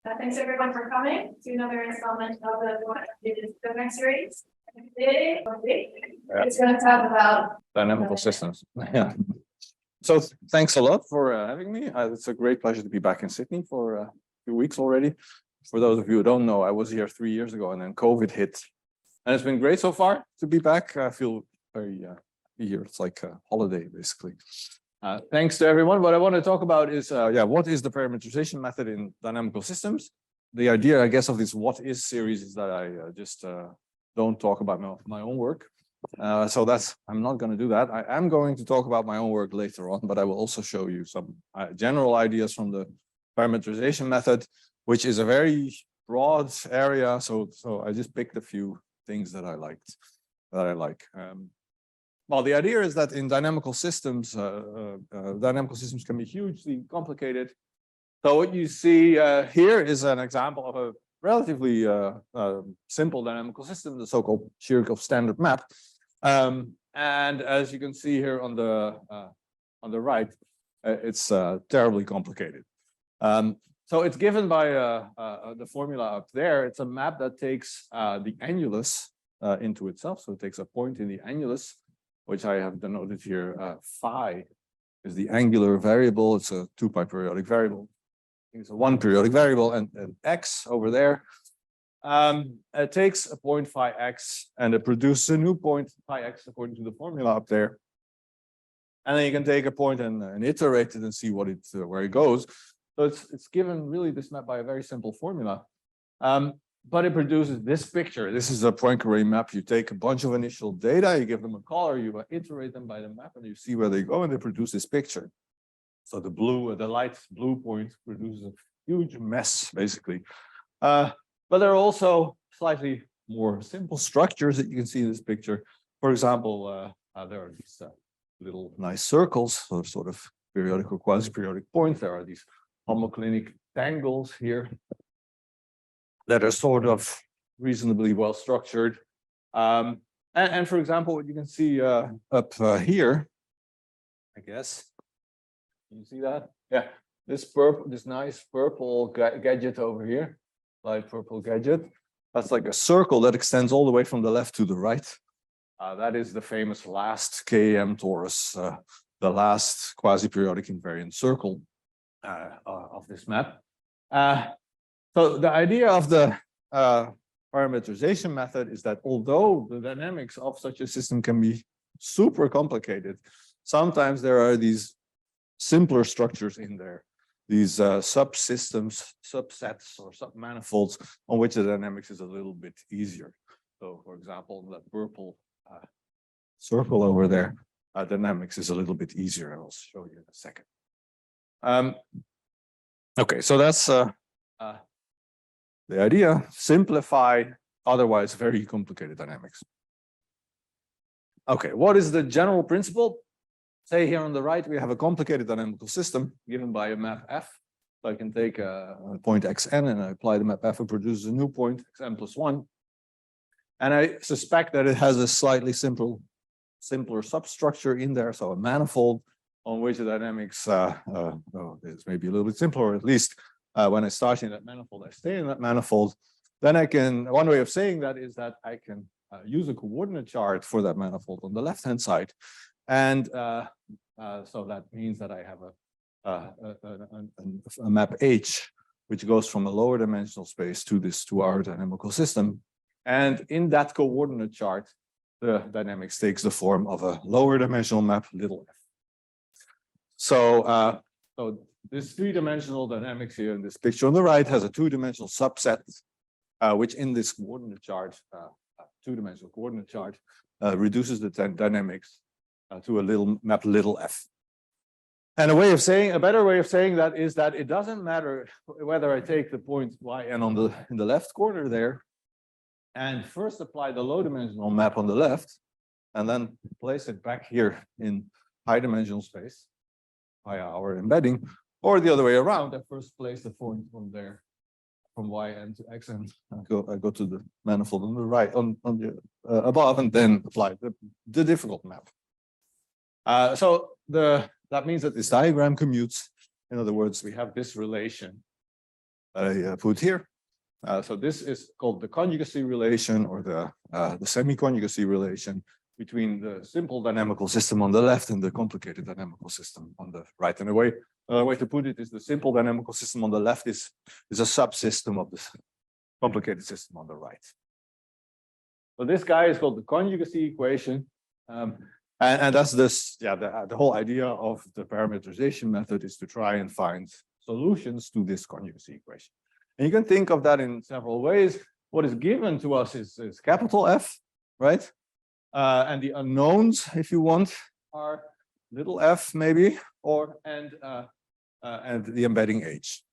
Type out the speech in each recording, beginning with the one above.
Thanks everyone for coming to another installment of the next series. Today, it's going to talk about dynamical systems. Yeah. So thanks a lot for having me. It's a great pleasure to be back in Sydney for a few weeks already. For those of you who don't know, I was here 3 years ago and then COVID hit. And it's been great so far to be back. I feel very happy here. It's like a holiday, basically. Thanks to everyone. What I want to talk about is, what is the parametrization method in dynamical systems? The idea, I guess, of this what is series is that I just don't talk about my own work. So I'm not going to do that. I am going to talk about my own work later on, but I will also show you some general ideas from the parametrization method, which is a very broad area. So I just picked a few things that I liked, well, the idea is that in dynamical systems can be hugely complicated. So what you see here is an example of a relatively simple dynamical system, the so-called Kirchhoff standard map. And as you can see here on the right, it's terribly complicated. So it's given by the formula up there. It's a map that takes the annulus into itself. So it takes a point in the annulus, which I have denoted here. Phi is the angular variable. It's a 2π periodic variable. It's a 1 periodic variable, and x over there. It takes a point phi x and it produces a new point phi x according to the formula up there. And then you can take a point and iterate it and see what where it goes. So it's given really this map by a very simple formula. But it produces this picture. This is a Poincare map. You take a bunch of initial data, you give them a color, you iterate them by the map, and you see where they go, and they produce this picture. So the light blue point produces a huge mess, basically. But there are also slightly more simple structures that you can see in this picture. For example, there are these little nice circles, so sort of periodic or quasi-periodic points. There are these homoclinic tangles here that are sort of reasonably well structured. And for example, what you can see up here, I guess. Can you see that? Yeah, this nice purple gadget over here, light purple gadget. That's like a circle that extends all the way from the left to the right. That is the famous last KM torus, the last quasi-periodic invariant circle of this map. So the idea of the parametrization method is that although the dynamics of such a system can be super complicated, sometimes there are these simpler structures in there, these subsystems, subsets, or submanifolds on which the dynamics is a little bit easier. So, for example, that purple circle over there, dynamics is a little bit easier. I'll show you in a second. Okay, so that's the idea: simplify otherwise very complicated dynamics. Okay, what is the general principle? Say here on the right, we have a complicated dynamical system given by a map F. So I can take a point xn and I apply the map F and produces a new point xn plus 1. And I suspect that it has a slightly simpler substructure in there, so a manifold on which the dynamics is maybe a little bit simpler, or at least when I start in that manifold, I stay in that manifold. Then one way of saying that is that I can use a coordinate chart for that manifold on the left-hand side. And so that means that I have a map H, which goes from a lower dimensional space to our dynamical system. And in that coordinate chart, the dynamics takes the form of a lower dimensional map, little f. So this three-dimensional dynamics here in this picture on the right has a two-dimensional subset, which in this coordinate chart, two-dimensional coordinate chart, reduces the dynamics to a little map little f. And a better way of saying that is that it doesn't matter whether I take the point yn in the left corner there and first apply the low dimensional map on the left and then place it back here in high dimensional space via our embedding, or the other way around. I first place the point from there, from yn to xn. I go to the manifold on the right, on the above, and then apply the difficult map. So that means that this diagram commutes. In other words, we have this relation I put here. So this is called the conjugacy relation, or the semi-conjugacy relation between the simple dynamical system on the left and the complicated dynamical system on the right. And another way to put it is the simple dynamical system on the left is a subsystem of the complicated system on the right. So this guy is called the conjugacy equation. And that's this, yeah, the whole idea of the parametrization method is to try and find solutions to this conjugacy equation. And you can think of that in several ways. What is given to us is capital F, right? And the unknowns, if you want, are little f maybe, and the embedding h.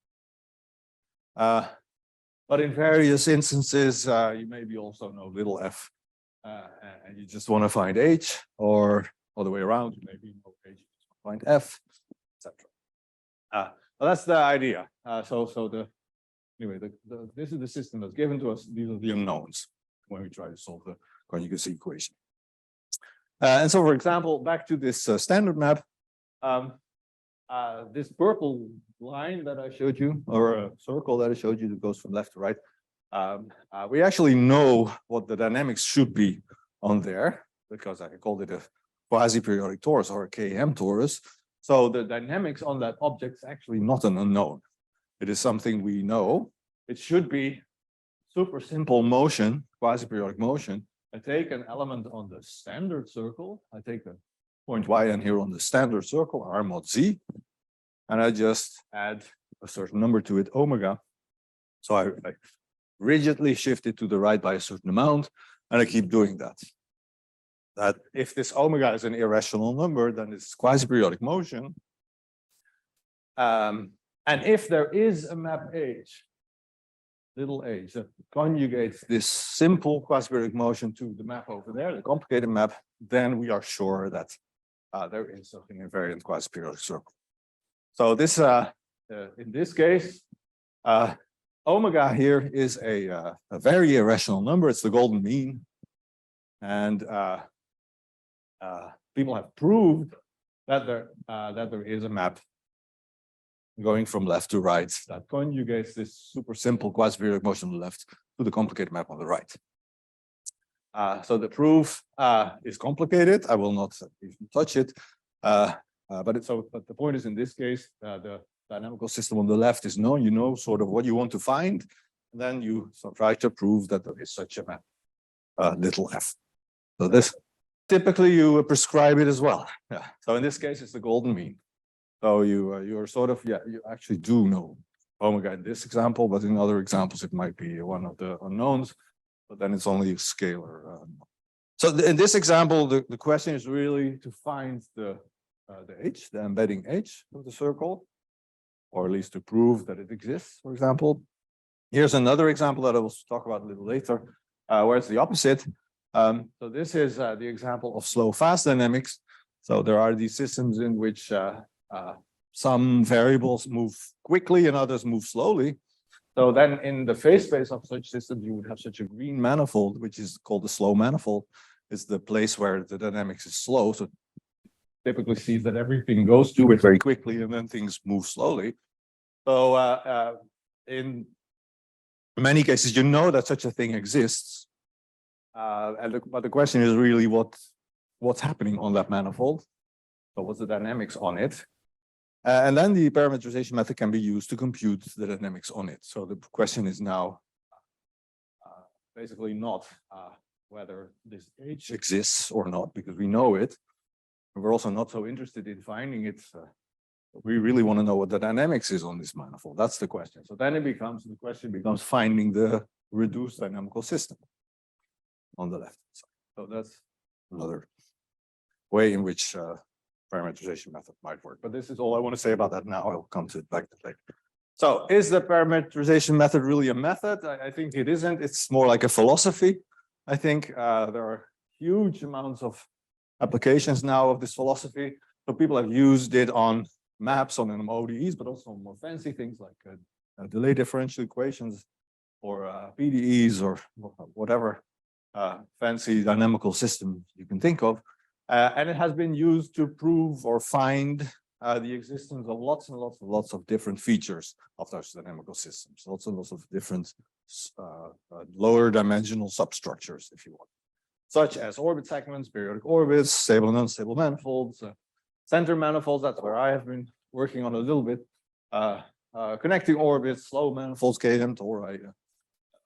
But in various instances, you maybe also know little f, and you just want to find h, or other way around, you maybe know h, find f, etc. Well, that's the idea. Anyway, this is the system that's given to us. These are the unknowns when we try to solve the conjugacy equation. And so, for example, back to this standard map, this purple line that I showed you, or a circle that I showed you that goes from left to right, we actually know what the dynamics should be on there, because I called it a quasi-periodic torus or a KM torus. So the dynamics on that object is actually not an unknown. It is something we know. It should be super simple motion, quasi-periodic motion. I take an element on the standard circle. I take the point yn here on the standard circle, r mod z, and I just add a certain number to it, omega. So I rigidly shift it to the right by a certain amount, and I keep doing that. That if this omega is an irrational number, then it's quasi-periodic motion. And if there is a map H, little h, that conjugates this simple quasi-periodic motion to the map over there, the complicated map, then we are sure that there is something invariant quasi-periodic circle. So this, in this case, omega here is a very irrational number. It's the golden mean, and people have proved that there is a map going from left to right that conjugates this super simple quasi-periodic motion on the left to the complicated map on the right. So the proof is complicated. I will not even touch it. But the point is, in this case, the dynamical system on the left is known. You know sort of what you want to find, and then you try to prove that there is such a map, little f. So this typically you prescribe it as well. Yeah. So in this case, it's the golden mean. So you're sort of, yeah, you actually do know omega in this example, but in other examples it might be one of the unknowns, but then it's only a scalar. So in this example, the question is really to find the h, the embedding h of the circle, or at least to prove that it exists, for example. Here's another example that I will talk about a little later, where it's the opposite. So this is the example of slow-fast dynamics. So there are these systems in which some variables move quickly and others move slowly. So then in the phase space of such systems, you would have such a green manifold, which is called the slow manifold. It's the place where the dynamics is slow. So typically sees that everything goes to it very quickly and then things move slowly. So in many cases, you know that such a thing exists. But the question is really what's happening on that manifold. So what's the dynamics on it? And then the parametrization method can be used to compute the dynamics on it. So the question is now basically not whether this h exists or not, because we know it. We're also not so interested in finding it. We really want to know what the dynamics is on this manifold. that's the question. So then the question becomes finding the reduced dynamical system on the left side. So that's another way in which parametrization method might work. But this is all I want to say about that now. I'll come to it back later. So is the parametrization method really a method? I think it isn't. It's more like a philosophy. I think there are huge amounts of applications now of this philosophy. So people have used it on maps, on ODEs, but also on more fancy things like delay differential equations or PDEs or whatever fancy dynamical system you can think of. And it has been used to prove or find the existence of lots and lots of different features of those dynamical systems, lots and lots of different lower dimensional substructures, if you want, such as orbit segments, periodic orbits, stable and unstable manifolds, center manifolds. That's where I have been working on a little bit. Connecting orbits, slow manifolds, KM, tori,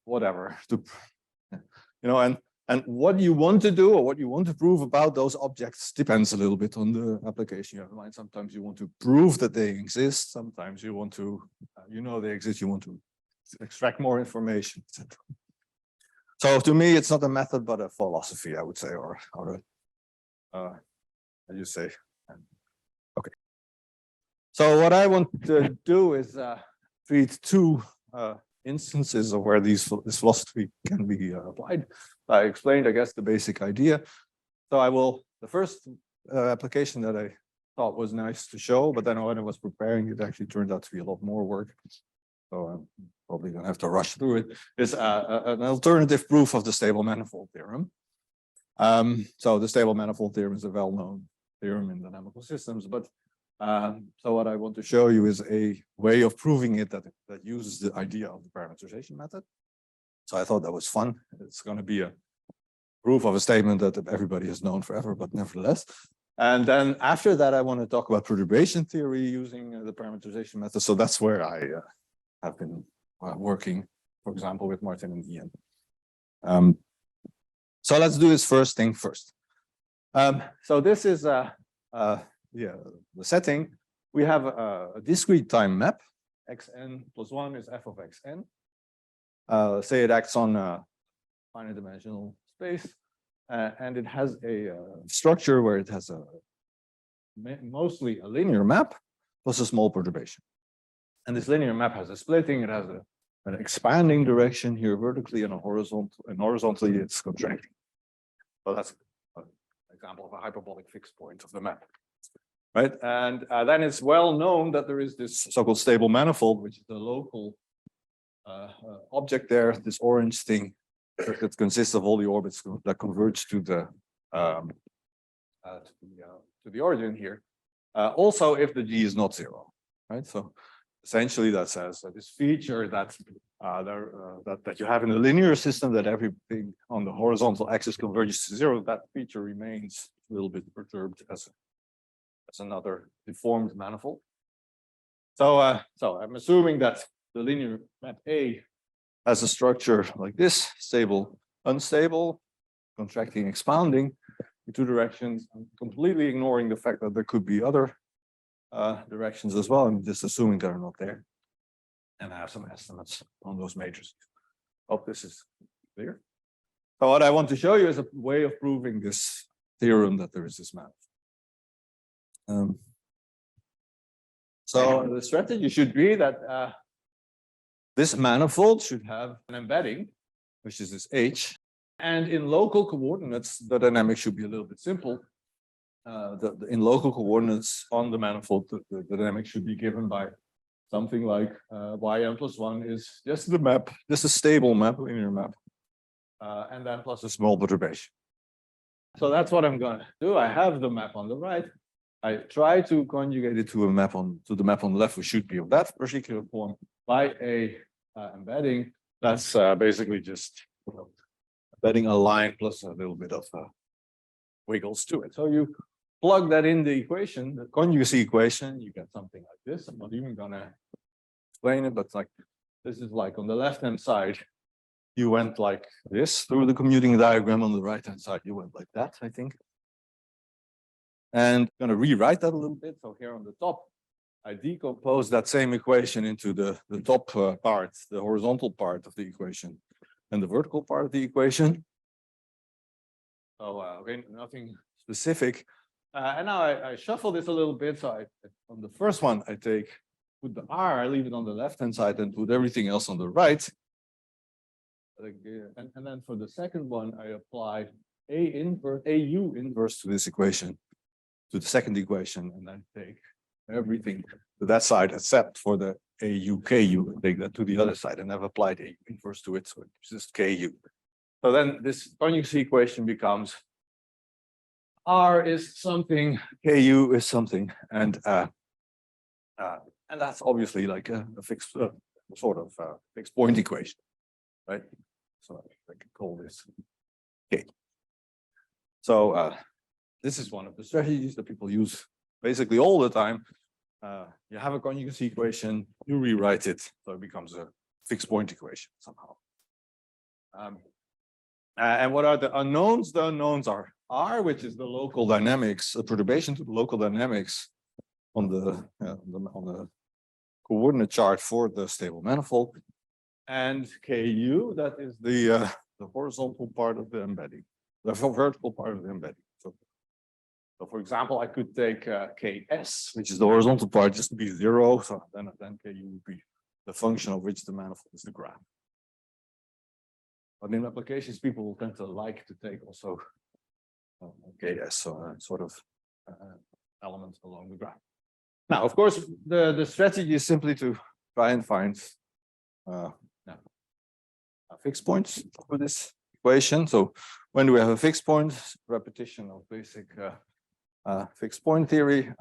whatever. And what you want to do or what you want to prove about those objects depends a little bit on the application you have in mind. Sometimes you want to prove that they exist. Sometimes you want to, they exist. You want to extract more information, etc. So to me, it's not a method, but a philosophy, I would say, or how you say. Okay. So what I want to do is treat two instances of where this philosophy can be applied. I explained, I guess, the basic idea. So the first application that I thought was nice to show, but then when I was preparing, it actually turned out to be a lot more work. So I'm probably going to have to rush through it, is an alternative proof of the stable manifold theorem. So the stable manifold theorem is a well-known theorem in dynamical systems, but so what I want to show you is a way of proving it that uses the idea of the parametrization method. So I thought that was fun. It's going to be a proof of a statement that everybody has known forever, but nevertheless. And then after that, I want to talk about perturbation theory using the parametrization method. So that's where I have been working, for example, with Martin and Ian. So let's do this first thing first. So this is the setting. We have a discrete time map. Xn plus 1 is f of xn. Say it acts on a finite dimensional space, and it has a structure where it has mostly a linear map plus a small perturbation. And this linear map has a splitting. It has an expanding direction here vertically and horizontally it's contracting. So that's an example of a hyperbolic fixed point of the map. Right, and then it's well known that there is this so-called stable manifold, which is the local object there, this orange thing that consists of all the orbits that converge to the origin here. Also, if the g is not 0, right? So essentially, that says that this feature that you have in the linear system, that everything on the horizontal axis converges to 0, that feature remains a little bit perturbed as another deformed manifold. So I'm assuming that the linear map A has a structure like this: stable, unstable, contracting, expanding in two directions. I'm completely ignoring the fact that there could be other directions as well. I'm just assuming they're not there. And I have some estimates on those matrices. Hope this is clear. So what I want to show you is a way of proving this theorem that there is this map. So the strategy should be that this manifold should have an embedding, which is this H, and in local coordinates, the dynamics should be a little bit simple. In local coordinates on the manifold, the dynamic should be given by something like yn plus 1 is just the map, just a stable map, linear map, and then plus a small perturbation. So that's what I'm going to do. I have the map on the right. I try to conjugate it to the map on the left, which should be of that particular form, by a embedding. That's basically just embedding a line plus a little bit of wiggles to it. So you plug that in the equation, the conjugacy equation, you get something like this. I'm not even gonna explain it, but like this is like on the left-hand side, you went like this through the commuting diagram. On the right-hand side, you went like that, I think. And I'm going to rewrite that a little bit. So here on the top, I decompose that same equation into the top part, the horizontal part of the equation, and the vertical part of the equation. So okay, nothing specific. And now I shuffle this a little bit. So on the first one, I put the R, I leave it on the left-hand side and put everything else on the right. And then for the second one, I apply AU inverse to this equation, to the second equation, and then take everything to that side except for the AU/KU, take that to the other side, and I've applied AU inverse to it, so it's just KU. So then this conjugacy equation becomes R is something, KU is something, and And that's obviously like a fixed sort of fixed point equation, right? So I can call this K. So this is one of the strategies that people use basically all the time. You have a conjugacy equation, you rewrite it, so it becomes a fixed point equation somehow. And what are the unknowns? The unknowns are R, which is the local dynamics, the perturbation to the local dynamics on the coordinate chart for the stable manifold, and Ku, that is the horizontal part of the embedding, the vertical part of the embedding. So for example, I could take Ks, which is the horizontal part, just to be 0. So then Ku would be the function of which the manifold is the graph. But in applications, people will tend to like to take also Ks, so sort of elements along the graph. Now, of course, the strategy is simply to try and find fixed points for this equation. So when do we have a fixed point? Repetition of basic fixed point theory.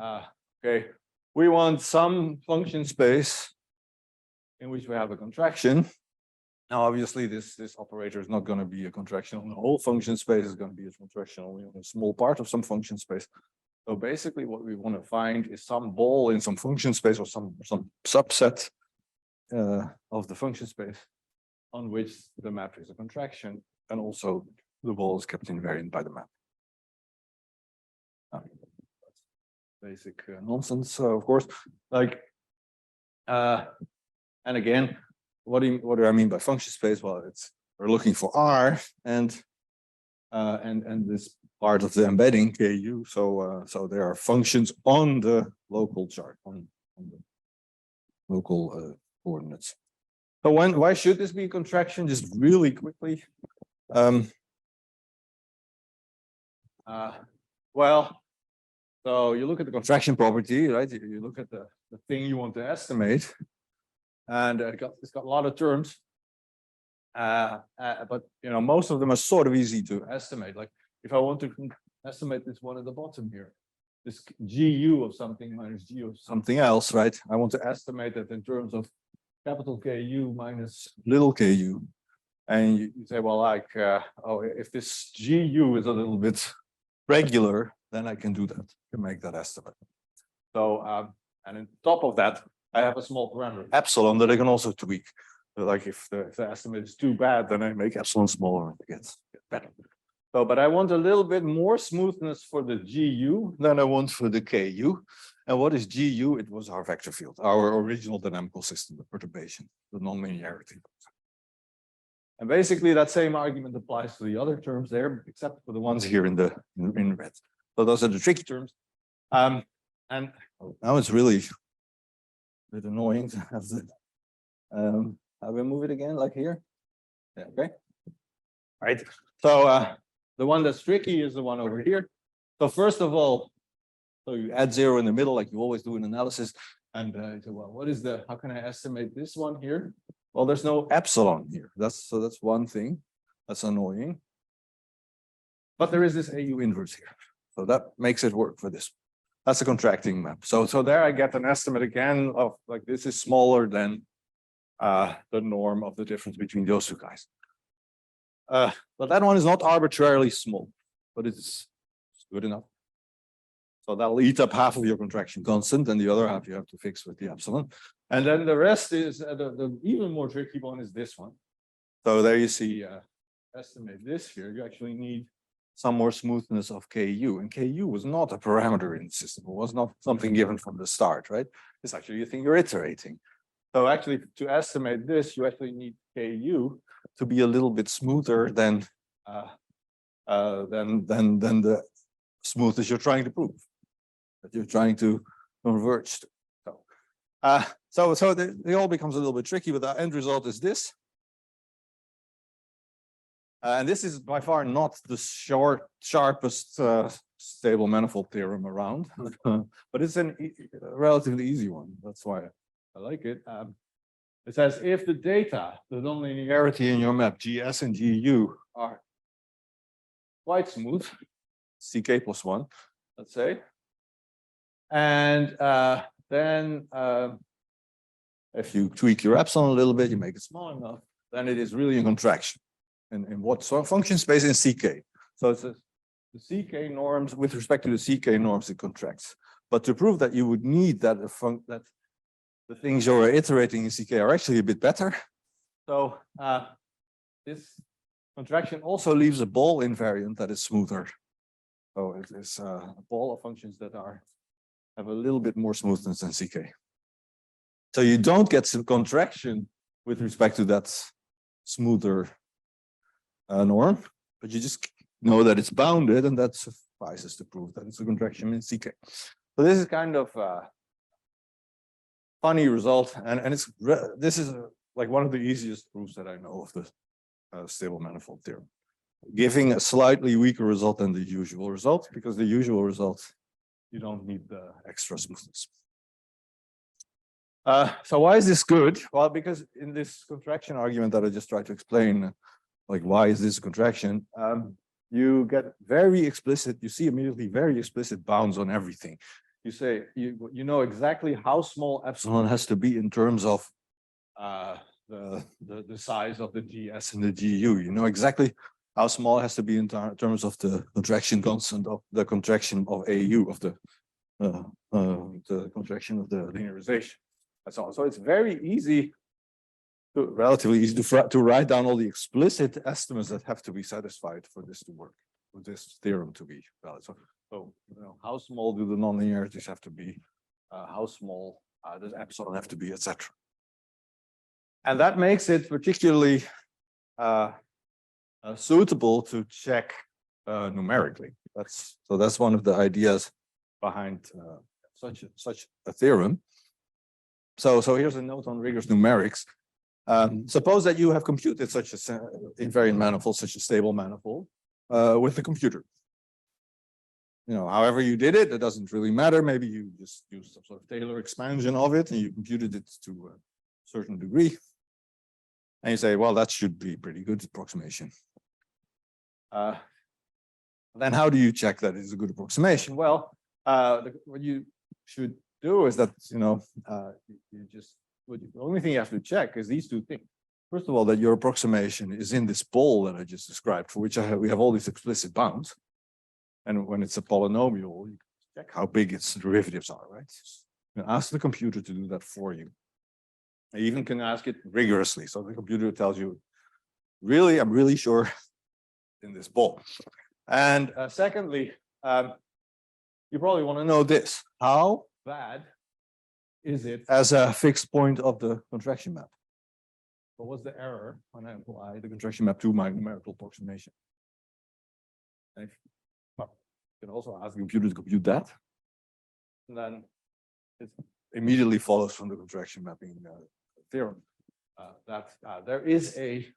Okay, we want some function space in which we have a contraction. Now, obviously, this operator is not going to be a contraction on the whole function space. It's going to be a contraction only on a small part of some function space. So basically, what we want to find is some ball in some function space or some subset of the function space on which the map is a contraction, and also the ball is kept invariant by the map. Basic nonsense, of course. Like, and again, what do I mean by function space? Well, we're looking for R and this part of the embedding Ku. So there are functions on the local chart, on the local coordinates. So why should this be a contraction? Just really quickly. Well, so you look at the contraction property, right? You look at the thing you want to estimate, and it's got a lot of terms. But most of them are sort of easy to estimate. Like if I want to estimate this one at the bottom here, this GU of something minus G of something else, right? I want to estimate that in terms of capital Ku minus little ku. And you say, well, like, if this GU is a little bit regular, then I can do that, can make that estimate. So, and on top of that, I have a small parameter, epsilon, that I can also tweak. So like if the estimate is too bad, then I make epsilon smaller and it gets better. So, but I want a little bit more smoothness for the GU than I want for the KU. And what is GU? It was our vector field, our original dynamical system, the perturbation, the non-linearity. And basically that same argument applies to the other terms there, except for the ones here in red. So those are the tricky terms. And now it's really a bit annoying to have the, I will move it again, like here. Yeah, okay. Right. So the one that's tricky is the one over here. So first of all, so you add 0 in the middle, like you always do in analysis. And you say, well, what is how can I estimate this one here? Well, there's no epsilon here. That's one thing. That's annoying. But there is this AU inverse here. So that makes it work for this. That's a contracting map. So there I get an estimate again of like this is smaller than the norm of the difference between those two guys. But that one is not arbitrarily small, but it's good enough. So that'll eat up half of your contraction constant, and the other half you have to fix with the epsilon. And then the rest is the even more tricky one is this one. So there you see, estimate this here. You actually need some more smoothness of Ku, and Ku was not a parameter in the system. It was not something given from the start, right? It's actually a thing you're iterating. So actually, to estimate this, you actually need Ku to be a little bit smoother than the smoothness you're trying to prove, that you're trying to converge to. So it all becomes a little bit tricky, but the end result is this. And this is by far not the sharpest stable manifold theorem around, but it's a relatively easy one. That's why I like it. It says if the data, the nonlinearity in your map, GS and GU, are quite smooth, CK plus 1, let's say, and then if you tweak your epsilon a little bit, you make it small enough, then it is really a contraction. And in what sort of function space? In CK. So it's the CK norms, with respect to the CK norms, it contracts. But to prove that you would need that that the things you're iterating in CK are actually a bit better. So this contraction also leaves a ball invariant that is smoother. So it is a ball of functions that have a little bit more smoothness than CK. So you don't get some contraction with respect to that smoother norm, but you just know that it's bounded, and that suffices to prove that it's a contraction in CK. So this is kind of a funny result, and this is like one of the easiest proofs that I know of the stable manifold theorem, giving a slightly weaker result than the usual result, because the usual result, you don't need the extra smoothness. So why is this good? Well, because in this contraction argument that I just tried to explain, like why is this a contraction, you get very explicit, you see immediately very explicit bounds on everything. You say, you know exactly how small epsilon has to be in terms of the size of the GS and the GU. You know exactly how small it has to be in terms of the contraction constant of the contraction of AU, of the contraction of the linearization. So it's very easy, relatively easy to write down all the explicit estimates that have to be satisfied for this to work, for this theorem to be valid. So you know, how small do the nonlinearities have to be? How small does epsilon have to be, etc. And that makes it particularly suitable to check numerically. That's one of the ideas behind such a theorem. So here's a note on rigorous numerics. Suppose that you have computed such an invariant manifold, such a stable manifold, with the computer. You know, however you did it, it doesn't really matter. Maybe you just used some sort of Taylor expansion of it, and you computed it to a certain degree. And you say, well, that should be pretty good approximation. Then how do you check that it's a good approximation? Well, what you should do is that, you know, the only thing you have to check is these two things. First of all, that your approximation is in this ball that I just described, for which we have all these explicit bounds. And when it's a polynomial, you check how big its derivatives are, right? You can ask the computer to do that for you. You even can ask it rigorously. So the computer tells you, really, I'm really sure in this ball. And secondly, you probably want to know this. How bad is it as a fixed point of the contraction map? What was the error when I apply the contraction map to my numerical approximation? And you can also ask the computer to compute that. And then it immediately follows from the contraction mapping theorem that there is a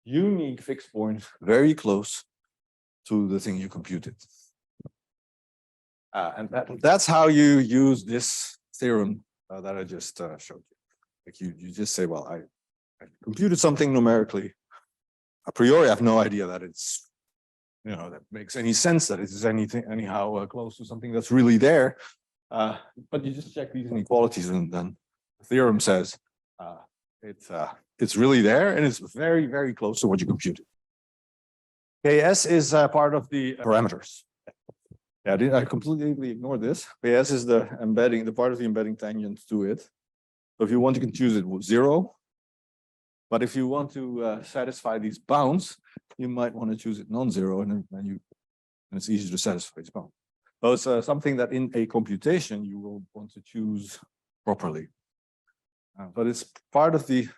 unique fixed point very close to the thing you computed. And that's how you use this theorem that I just showed you. Like you just say, well, I computed something numerically. A priori, I have no idea that it's, you know, that makes any sense, that it is anyhow close to something that's really there. But you just check these inequalities, and then the theorem says it's really there, and it's very, very close to what you computed. KS is part of the parameters. Yeah, I completely ignored this. KS is the embedding, the part of the embedding tangent to it. So if you want, you can choose it with 0. But if you want to satisfy these bounds, you might want to choose it non-zero, and it's easy to satisfy its bound. So it's something that in a computation you will want to choose properly. But it's part of the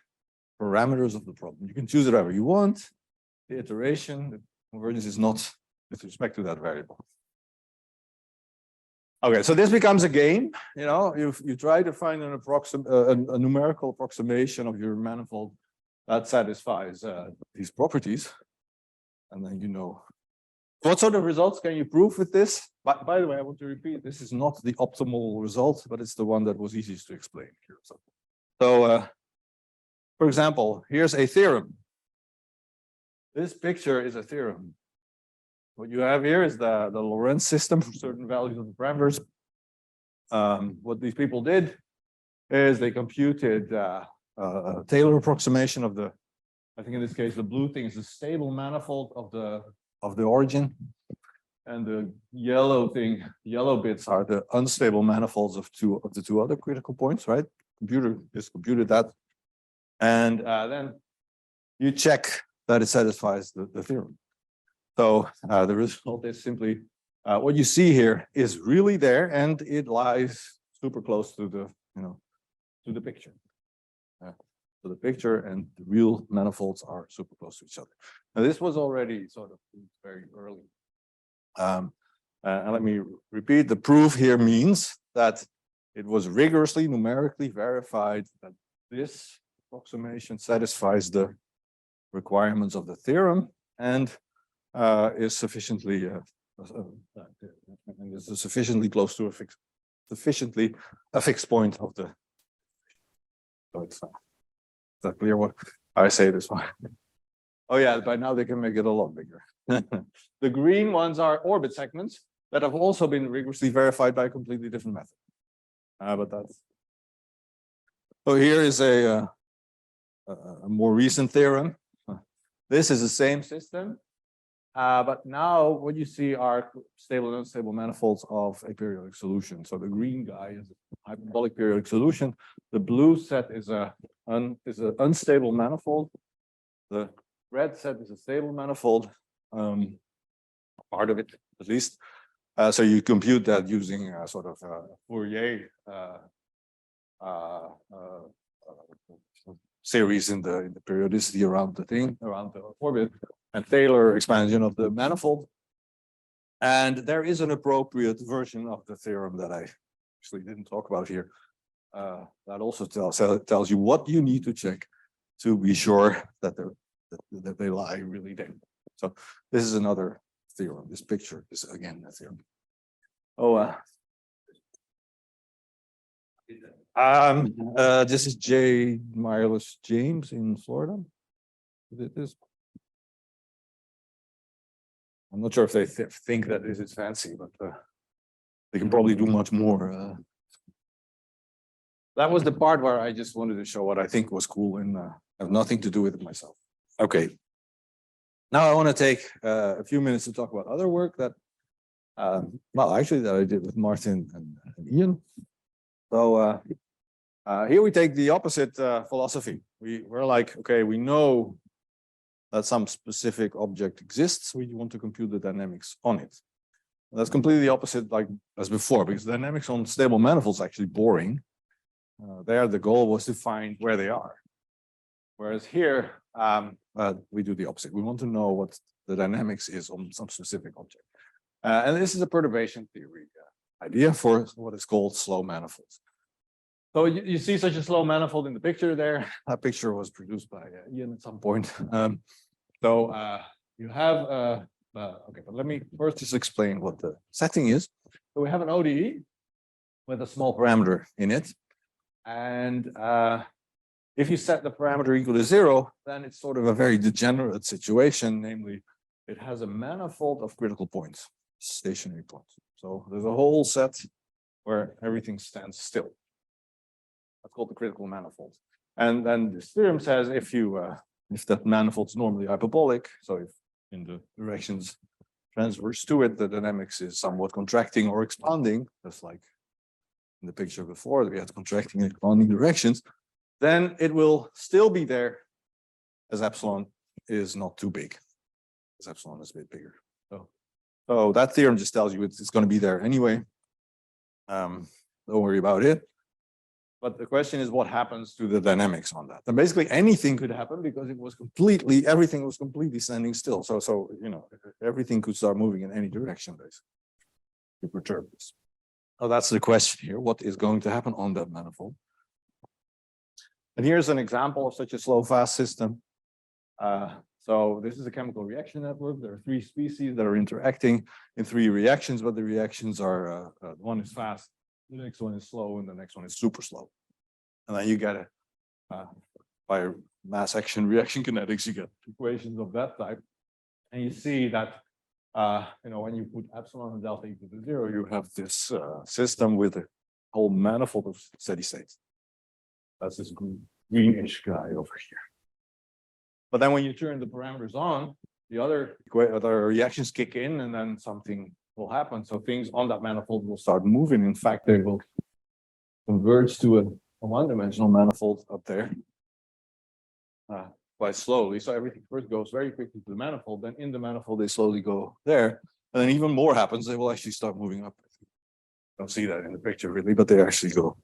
parameters of the problem. You can choose it however you want. The iteration, the convergence is not with respect to that variable. Okay, so this becomes a game. You know, you try to find a numerical approximation of your manifold that satisfies these properties, and then you know what sort of results can you prove with this. By the way, I want to repeat, this is not the optimal result, but it's the one that was easiest to explain here. So for example, here's a theorem. This picture is a theorem. What you have here is the Lorentz system for certain values of the parameters. what these people did is they computed a Taylor approximation of the, I think in this case, the blue thing is the stable manifold of the origin. And the yellow thing, yellow bits are the unstable manifolds of the two other critical points, right? Computer just computed that. And then you check that it satisfies the theorem. So the result is simply what you see here is really there, and it lies super close to the, to the picture. So the picture and the real manifolds are super close to each other. Now this was already sort of very early. And let me repeat, the proof here means that it was rigorously numerically verified that this approximation satisfies the requirements of the theorem and is sufficiently close to a fixed point of the. So it's that clear what I say this one. Oh yeah, by now they can make it a lot bigger. The green ones are orbit segments that have also been rigorously verified by a completely different method. But that's so here is a more recent theorem. This is the same system, but now what you see are stable and unstable manifolds of a periodic solution. So the green guy is a hyperbolic periodic solution. The blue set is an unstable manifold. The red set is a stable manifold, part of it at least. So you compute that using a sort of Fourier series in the periodicity around the thing, around the orbit, and Taylor expansion of the manifold. And there is an appropriate version of the theorem that I actually didn't talk about here. That also tells you what you need to check to be sure that they lie really there. So this is another theorem. This picture is again a theorem. This is J. Mireless James in Florida. This. I'm not sure if they think that this is fancy, but they can probably do much more. That was the part where I just wanted to show what I think was cool and have nothing to do with it myself. Okay. Now I want to take a few minutes to talk about other work that, well, actually that I did with Martin and Ian. So here we take the opposite philosophy. We're like, okay, we know that some specific object exists. We want to compute the dynamics on it. That's completely opposite like as before, because the dynamics on stable manifolds is actually boring. There, the goal was to find where they are. Whereas here, we do the opposite. We want to know what the dynamics is on some specific object. And this is a perturbation theory idea for what is called slow manifolds. So you see such a slow manifold in the picture there. That picture was produced by Ian at some point. You have, okay, but let me first just explain what the setting is. So we have an ODE with a small parameter in it. And if you set the parameter equal to 0, then it's sort of a very degenerate situation, namely, it has a manifold of critical points, stationary points. So there's a whole set where everything stands still. That's called the critical manifold. And then this theorem says if that manifold is normally hyperbolic, so if in the directions transverse to it, the dynamics is somewhat contracting or expanding, just like in the picture before, we had contracting and expanding directions, then it will still be there as epsilon is not too big, as epsilon is a bit bigger. So that theorem just tells you it's going to be there anyway. Don't worry about it. But the question is what happens to the dynamics on that? And basically anything could happen because it was everything was completely standing still. So everything could start moving in any direction basically to perturb this. So that's the question here. What is going to happen on that manifold? And here's an example of such a slow fast system. So this is a chemical reaction network. There are 3 species that are interacting in 3 reactions, but the reactions are one is fast, the next one is slow, and the next one is super slow. And then you get by mass action reaction kinetics, you get equations of that type. And you see that when you put epsilon and delta equal to 0, you have this system with whole manifold of steady states. That's this greenish guy over here. But then when you turn the parameters on, the other reactions kick in, and then something will happen. So things on that manifold will start moving. In fact, they will converge to a one-dimensional manifold up there quite slowly. So everything first goes very quickly to the manifold, then in the manifold they slowly go there, and then even more happens. They will actually start moving up. Don't see that in the picture really, but they actually go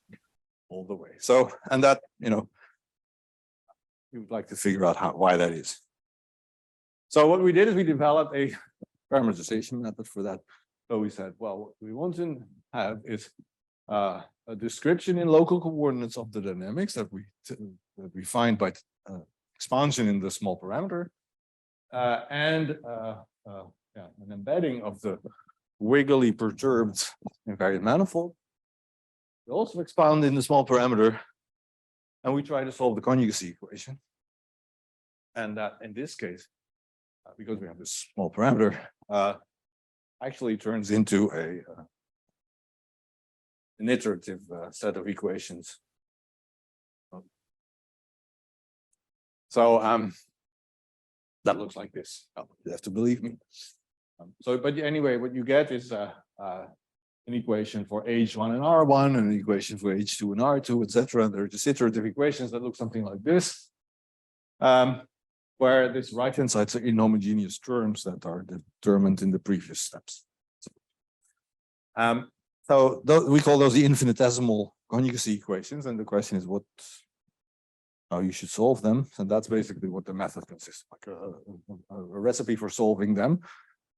all the way. So, and that, you know, you would like to figure out why that is. So what we did is we developed a parametrization method for that. So we said, well, what we want to have is a description in local coordinates of the dynamics that we find by expansion in the small parameter, and an embedding of the wiggly perturbed invariant manifold. We also expand in the small parameter, and we try to solve the conjugacy equation. And that in this case, because we have this small parameter, actually turns into an iterative set of equations. So that looks like this. Oh, you have to believe me. But anyway, what you get is an equation for H1 and R1, and an equation for H2 and R2, etc. They're just iterative equations that look something like this, where this right-hand side are inhomogeneous terms that are determined in the previous steps. So we call those the infinitesimal conjugacy equations, and the question is how you should solve them. And that's basically what the method consists of, like a recipe for solving them.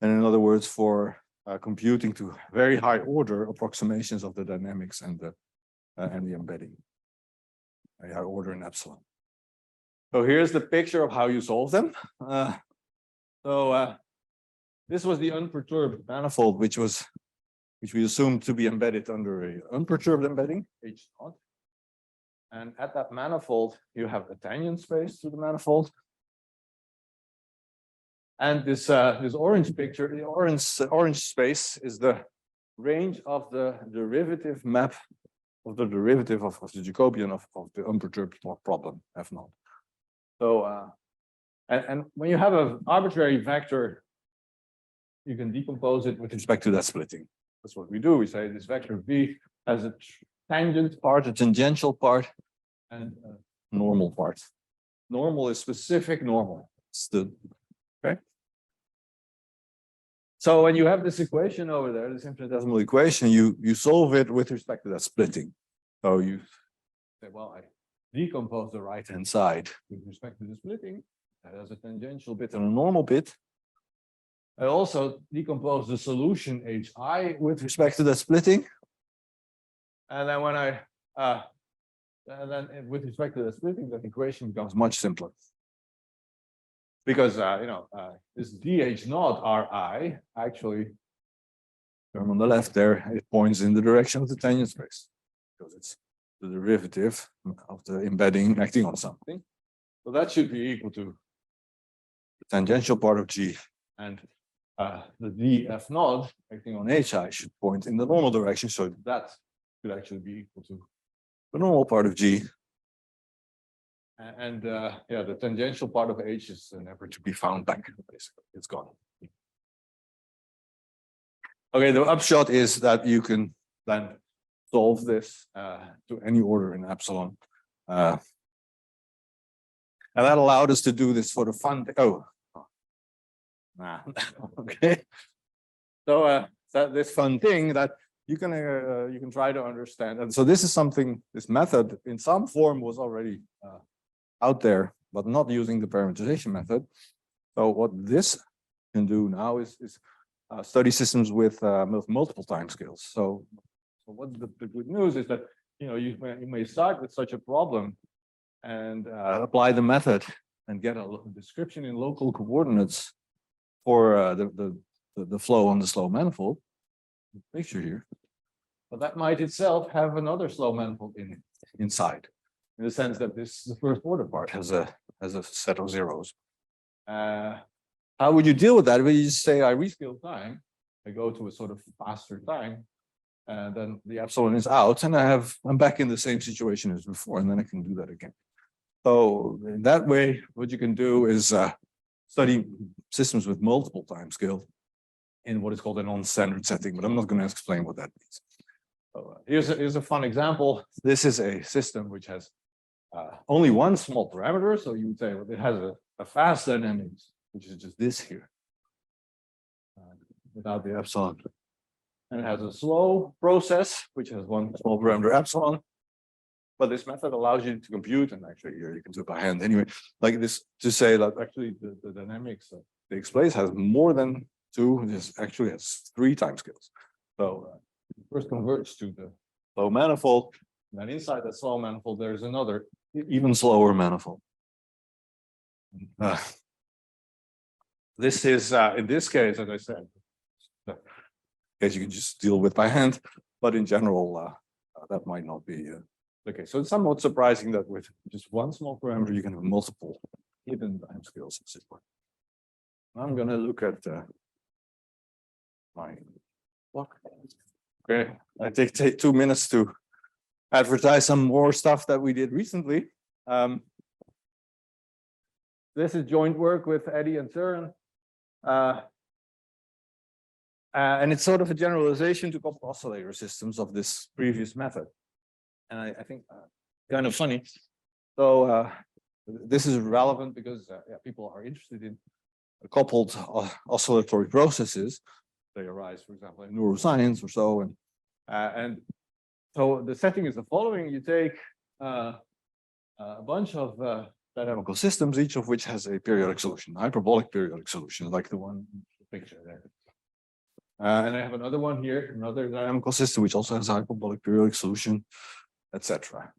And in other words, for computing to very high order approximations of the dynamics and the embedding, very high order in epsilon. So here's the picture of how you solve them. This was the unperturbed manifold, which we assumed to be embedded under a unperturbed embedding, H0. And at that manifold, you have a tangent space to the manifold. And this orange picture, the orange space is the range of the derivative map of the derivative of the Jacobian of the unperturbed problem, F0. So, and when you have an arbitrary vector, you can decompose it with respect to that splitting. That's what we do. We say this vector V has a tangent part, a tangential part, and a normal part. Normal is specific normal. Okay. So when you have this equation over there, this infinitesimal equation, you solve it with respect to that splitting. So you say, well, I decompose the right-hand side with respect to the splitting. That has a tangential bit and a normal bit. I also decompose the solution HI with respect to the splitting. And then when with respect to the splitting, the equation becomes much simpler. Because this DH0 Ri actually, term on the left there, it points in the direction of the tangent space, because it's the derivative of the embedding acting on something. So that should be equal to the tangential part of G, and the dF0 acting on HI should point in the normal direction, so that could actually be equal to the normal part of G. And the tangential part of H is never to be found back, basically, it's gone. Okay, the upshot is that you can then solve this to any order in epsilon. And that allowed us to do this for the fun. Okay. So this fun thing that you can try to understand. And so this is something, this method in some form was already out there, but not using the parametrization method. So what this can do now is study systems with multiple timescales. So what the good news is that you may start with such a problem and apply the method and get a description in local coordinates for the flow on the slow manifold. Picture here, but that might itself have another slow manifold inside, in the sense that the first order part has a set of zeros. How would you deal with that? Well, you just say I rescale time, I go to a sort of faster time, And then the epsilon is out, and I'm back in the same situation as before, and then I can do that again. So in that way, what you can do is study systems with multiple time scales in what is called a non-standard setting, but I'm not going to explain what that means. So here's a fun example. This is a system which has only one small parameter. So you would say, well, it has a fast dynamics, which is just this here, without the epsilon. And it has a slow process, which has one small parameter epsilon. But this method allows you to compute, and actually here you can do it by hand anyway, like this to say that actually the dynamics of the X-place has more than two, this actually has 3 timescales. So it first converts to the slow manifold, and then inside that slow manifold, there's another even slower manifold. This is, in this case, as I said, as you can just deal with by hand, but in general, that might not be the case. So it's somewhat surprising that with just one small parameter, you can have multiple hidden timescales. I'm going to look at my clock. Okay, I take 2 minutes to advertise some more stuff that we did recently. This is joint work with Eddie and Søren. And it's sort of a generalization to coupled oscillator systems of this previous method. And I think kind of funny. So this is relevant because people are interested in coupled oscillatory processes. They arise, for example, in neuroscience or so. And so the setting is the following. You take a bunch of dynamical systems, each of which has a periodic solution, hyperbolic periodic solution, like the one in the picture there. And I have another one here, another dynamical system, which also has a hyperbolic periodic solution, etc.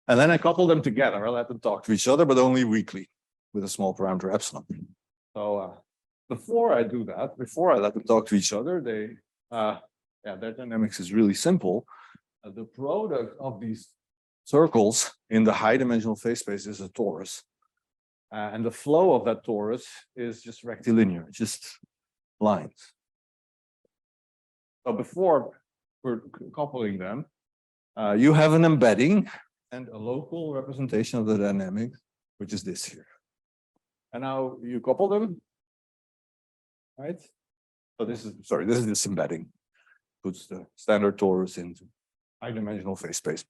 And then I couple them together. I let them talk to each other, but only weakly with a small parameter epsilon. So before I do that, before I let them talk to each other, their dynamics is really simple. The product of these circles in the high dimensional phase space is a torus. And the flow of that torus is just rectilinear, just lines. So before we're coupling them, you have an embedding and a local representation of the dynamics, which is this here. And now you couple them, right? So this is this embedding, puts the standard torus into high dimensional phase space.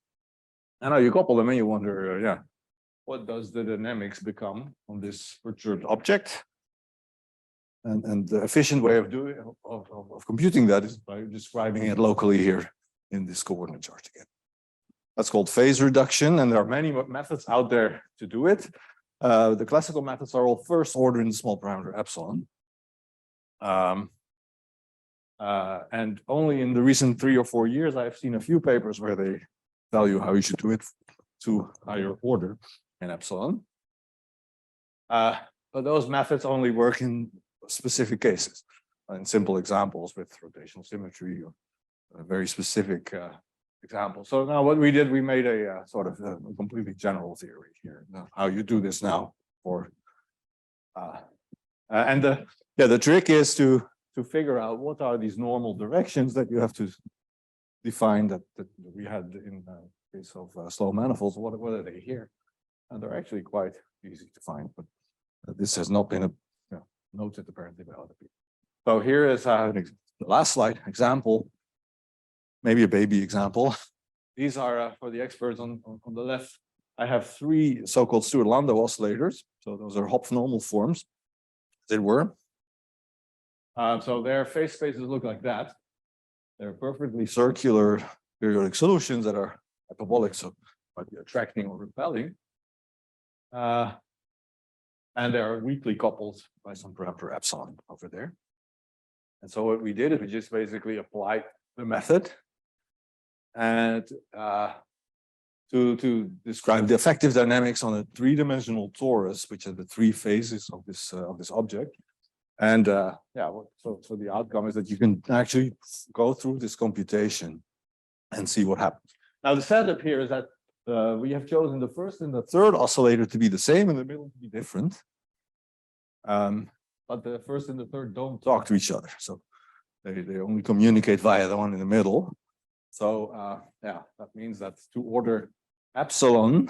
And now you couple them and you wonder, what does the dynamics become on this perturbed object? And the efficient way of doing of computing that is by describing it locally here in this coordinate chart again. That's called phase reduction, and there are many methods out there to do it. The classical methods are all first order in the small parameter epsilon. And only in the recent 3 or 4 years, I've seen a few papers where they tell you how you should do it to higher order in epsilon. But those methods only work in specific cases, in simple examples with rotational symmetry or very specific examples. So now what we did, we made a sort of a completely general theory here. Now, how you do this now for the trick is to figure out what are these normal directions that you have to define that we had in the case of slow manifolds. What are they here? And they're actually quite easy to find, but this has not been noted apparently by other people. So here is the last slide example, maybe a baby example. These are for the experts on the left. I have 3 so-called Stewart-Landau oscillators. So those are Hopf normal forms, as it were. So their phase spaces look like that. They're perfectly circular periodic solutions that are hyperbolic, so might be attracting or repelling. And they are weakly coupled by some parameter epsilon over there. And so what we did is we just basically applied the method and to describe the effective dynamics on a 3-dimensional torus, which are the 3 phases of this object. And so the outcome is that you can actually go through this computation and see what happens. Now the setup here is that we have chosen the first and the third oscillator to be the same and the middle to be different. But the first and the third don't talk to each other. So They only communicate via the one in the middle. So yeah, that means that to order epsilon,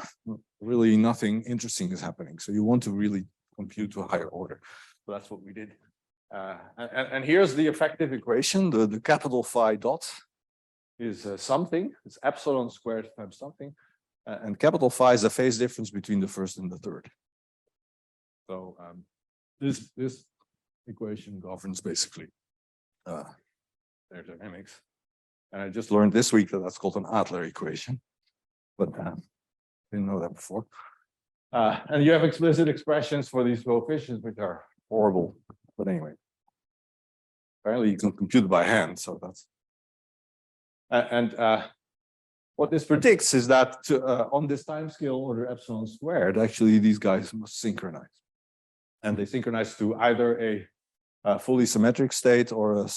really nothing interesting is happening. So you want to really compute to a higher order. So that's what we did. And here's the effective equation. The capital phi dot is something. It's epsilon squared times something. And capital phi is the phase difference between the first and the third. So this equation governs basically their dynamics. And I just learned this week that that's called an Adler equation, but didn't know that before. And you have explicit expressions for these coefficients, which are horrible. But anyway, apparently you can compute it by hand. So that's what this predicts is that on this time scale order epsilon squared, actually these guys must synchronize. And they synchronize to either a fully symmetric state or a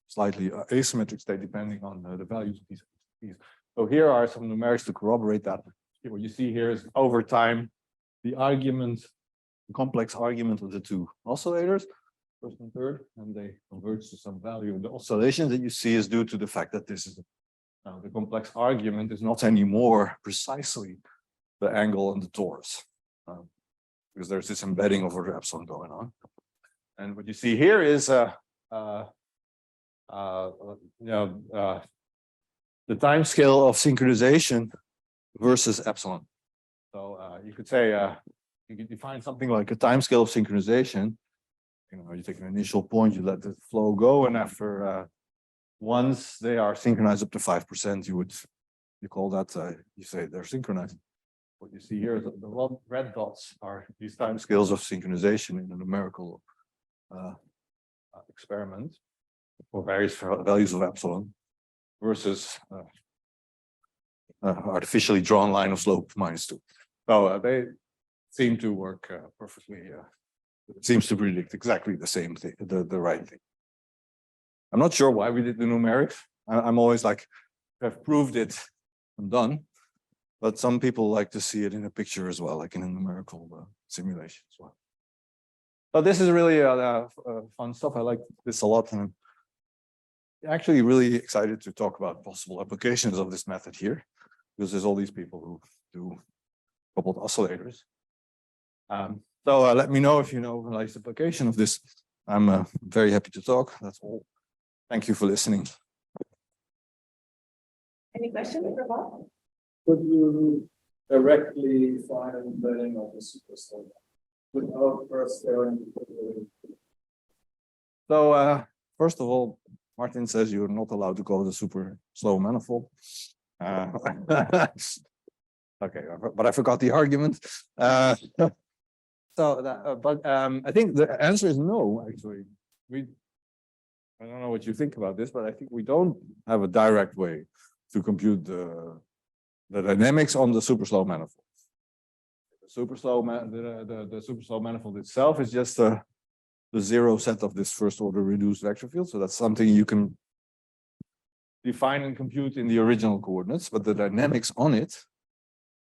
slightly asymmetric state, depending on the values of these. So here are some numerics to corroborate that. What you see here is over time, the argument, the complex argument of the two oscillators, first and third, and they converge to some value. And the oscillations that you see is due to the fact that this is the complex argument is not anymore precisely the angle on the torus, because there's this embedding over epsilon going on. And what you see here is the time scale of synchronization versus epsilon. So you could say you could define something like a time scale of synchronization. You take an initial point, you let the flow go, and after once they are synchronized up to 5%, you call that you say they're synchronized. What you see here is that the red dots are these time scales of synchronization in a numerical experiment for various values of epsilon versus artificially drawn line of slope -2. So they seem to work perfectly. It seems to predict exactly the same thing, the right thing. I'm not sure why we did the numerics. I'm always like, I've proved it, I'm done. But some people like to see it in a picture as well, like in a numerical simulation as well. So this is really fun stuff. I like this a lot, and I'm actually really excited to talk about possible applications of this method here, because there's all these people who do coupled oscillators. So let me know if you know a nice application of this. I'm very happy to talk. That's all. Thank you for listening. Any questions for Bob? Could you directly find an embedding of the superstar without first going to So first of all, Martin says you're not allowed to call it a super slow manifold. Okay, but I forgot the argument. I think the answer is no, actually. I don't know what you think about this, but I think we don't have a direct way to compute the dynamics on the super slow manifold. The super slow manifold itself is just the zero set of this first order reduced vector field. So that's something you can define and compute in the original coordinates, but the dynamics on it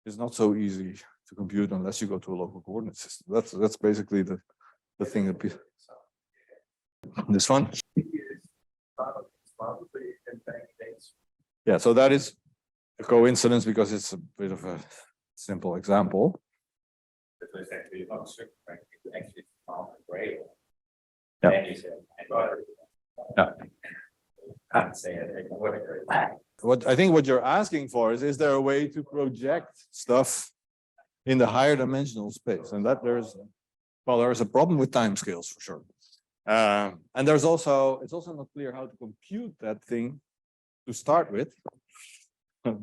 is not so easy to compute unless you go to a local coordinate system. That's basically the thing that this one. Yeah, so that is a coincidence because it's a bit of a simple example. Yeah. What I think what you're asking for is there a way to project stuff in the higher dimensional space? And that there's a problem with timescales for sure. And it's also not clear how to compute that thing to start with,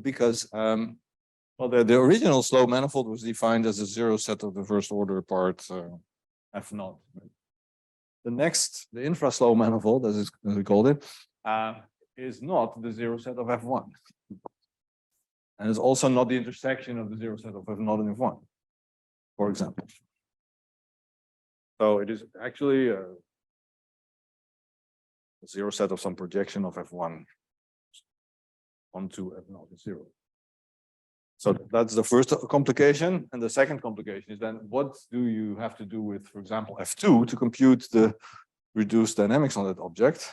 because the original slow manifold was defined as a zero set of the first order part F0. The infra slow manifold, as we called it, is not the zero set of F1. And it's also not the intersection of the zero set of F0 and F1, for example. So it is actually a zero set of some projection of F1 onto F0 is 0. So that's the first complication. And the second complication is then what do you have to do with, for example, F2 to compute the reduced dynamics on that object?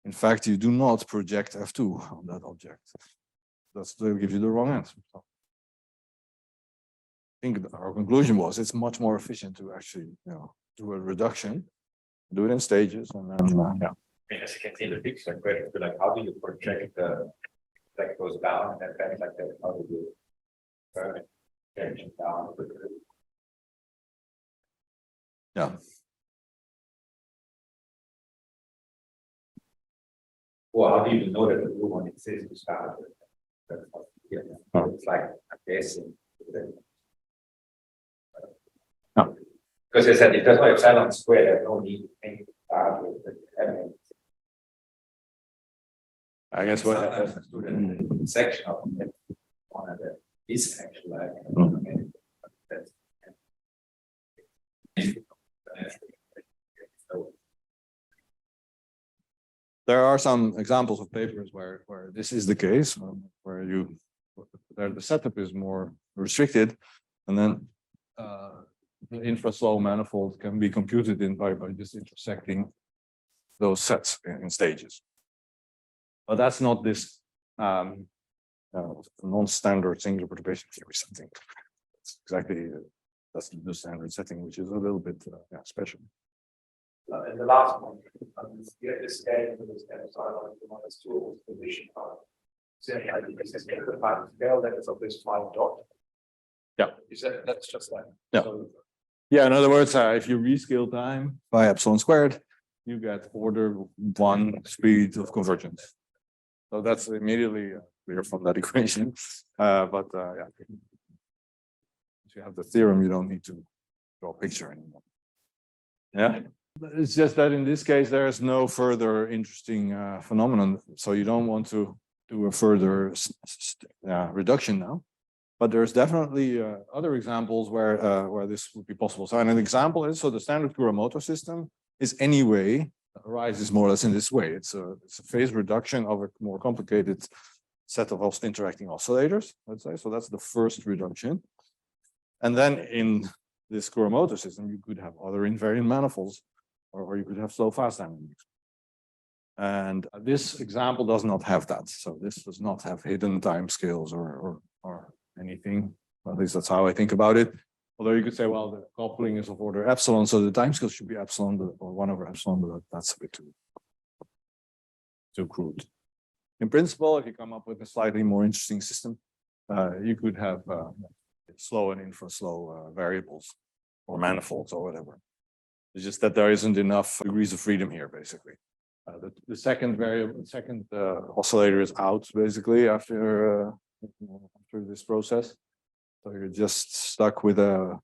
in fact, you do not project F2 on that object. They'll give you the wrong answer. So I think our conclusion was it's much more efficient to actually, do a reduction, do it in stages, and then yeah. As you can see in the picture, question, like how do you project the that goes down and then like that? How do you change it down? Yeah. Well, how do you know that the blue one exists to start with? It's like I'm guessing. No. Because I said if there's no epsilon square, there's no need to think start with the element. I guess what Section of one of the is actually like there are some examples of papers where this is the case, where the setup is more restricted, and then the infraslow manifold can be computed in by just intersecting those sets in stages. But that's not this non-standard singular perturbation theory setting. It's exactly that's the standard setting, which is a little bit special. And the last one, this scale for this epsilon minus 2 position part. So this is the final scale that is of this final dot. Yeah. Is that's just like Yeah, in other words, if you rescale time by epsilon squared, you get order 1 speed of convergence. So that's immediately clear from that equation. But if you have the theorem, you don't need to draw a picture anymore. Yeah. It's just that in this case, there is no further interesting phenomenon. So you don't want to do a further reduction now. But there's definitely other examples where this would be possible. So an example is, so the standard Kuramoto system is anyway arises more or less in this way. It's a phase reduction of a more complicated set of interacting oscillators, let's say. So that's the first reduction. And then in this Kuramoto system, you could have other invariant manifolds, or you could have slow fast dynamics. And this example does not have that. So this does not have hidden timescales or anything. At least that's how I think about it. Although you could say, well, the coupling is of order epsilon, so the timescale should be epsilon or 1 over epsilon, but that's a bit too crude. In principle, if you come up with a slightly more interesting system, you could have slow and infraslow variables or manifolds or whatever. It's just that there isn't enough degrees of freedom here, basically. The second variable, oscillator is out basically after this process. So you're just stuck with a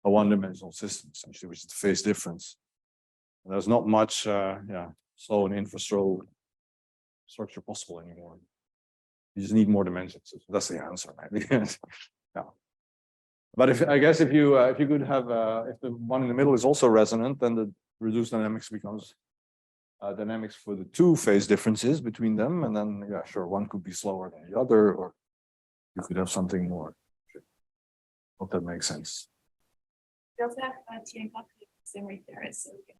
one-dimensional system, essentially, which is the phase difference. And there's not much slow and infraslow structure possible anymore. You just need more dimensions. That's the answer, maybe. Yeah. But if you could have if the one in the middle is also resonant, then the reduced dynamics becomes dynamics for the 2 phase differences between them, and then sure, one could be slower than the other, or you could have something more. Hope that makes sense. We also have TN calculation summary there, so we can